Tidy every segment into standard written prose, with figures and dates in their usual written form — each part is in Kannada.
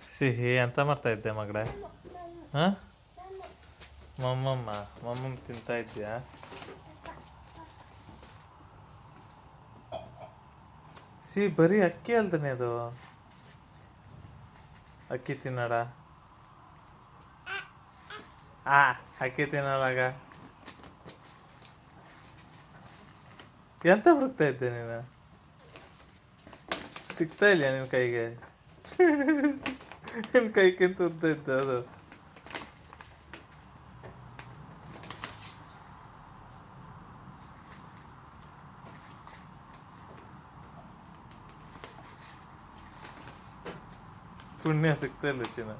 ಸಿಹಿ ಅಂತ ಮಾಡ್ತಾ ಇದ್ದೆ ಮಗಳೇ. ಹಾಂ, ಮಮ್ಮಮ್ಮ ತಿಂತಾ ಇದ್ಯಾ? ಬರೀ ಅಕ್ಕಿ ಅಲ್ತಾನೆ ಅದು. ಅಕ್ಕಿ ತಿನ್ನಡ. ಅಕ್ಕಿ ತಿನ್ನಲಾಗ ಎಂತ ಹುಡುಕ್ತಾ ಇದ್ದೆ ನೀನು? ಸಿಗ್ತಾ ಇಲ್ಲ ನಿನ್ನ ಕೈಗೆ? ನಿನ್ನ ಕೈಗಿಂತ ಉದ್ದ ಇದ್ದ ಅದು. ಪುಣ್ಯ ಸಿಗ್ತಾ ಇಲ್ಲ ಚಿನ್ನ.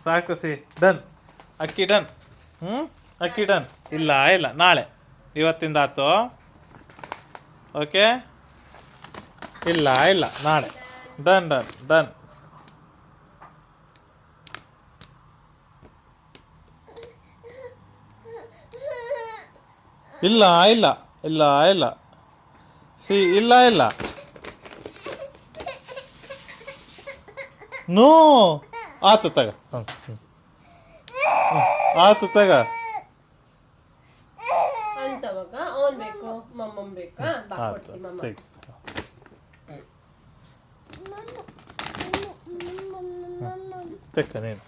ಸಾಕು ಡನ್. ಅಕ್ಕಿ ಡನ್. ಅಕ್ಕಿ ಡನ್. ಇಲ್ಲ ನಾಳೆ. ಇವತ್ತಿಂದ ಆಯ್ತು. ಓಕೆ, ಇಲ್ಲ ನಾಳೆ. Done done done. ಇಲ್ಲ ಇಲ್ಲ ಇಲ್ಲ ನೋ. ಆತು ತಗ. ಆತು ತಗ. ಅಂತವಾಗ ಅವನ್ ಬೇಕು, ಮಮ್ಮಮ್ ಬೇಕಾ? ತೆಕ್ಕ ನೀನು.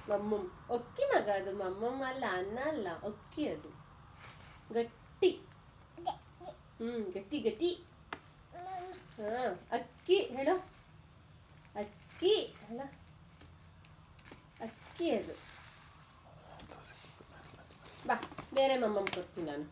ಮಮ್ಮಮ್ ಒಕ್ಕಿ ಮಗ ಅದು. ಮಮ್ಮಮ್ಮ ಅಲ್ಲ, ಅನ್ನ ಅಲ್ಲ, ಒಕ್ಕಿ ಅದು. ಗಟ್ಟಿ. ಗಟ್ಟಿ. ಅಕ್ಕಿ ಹೇಳೋ. ಅಕ್ಕಿ ಹೇಳ. ಅಕ್ಕಿ ಅದು. ಬಾ, ಬೇರೆ ಮಮ್ಮಮ್ ಕೊಡ್ತೀನಿ ನಾನು.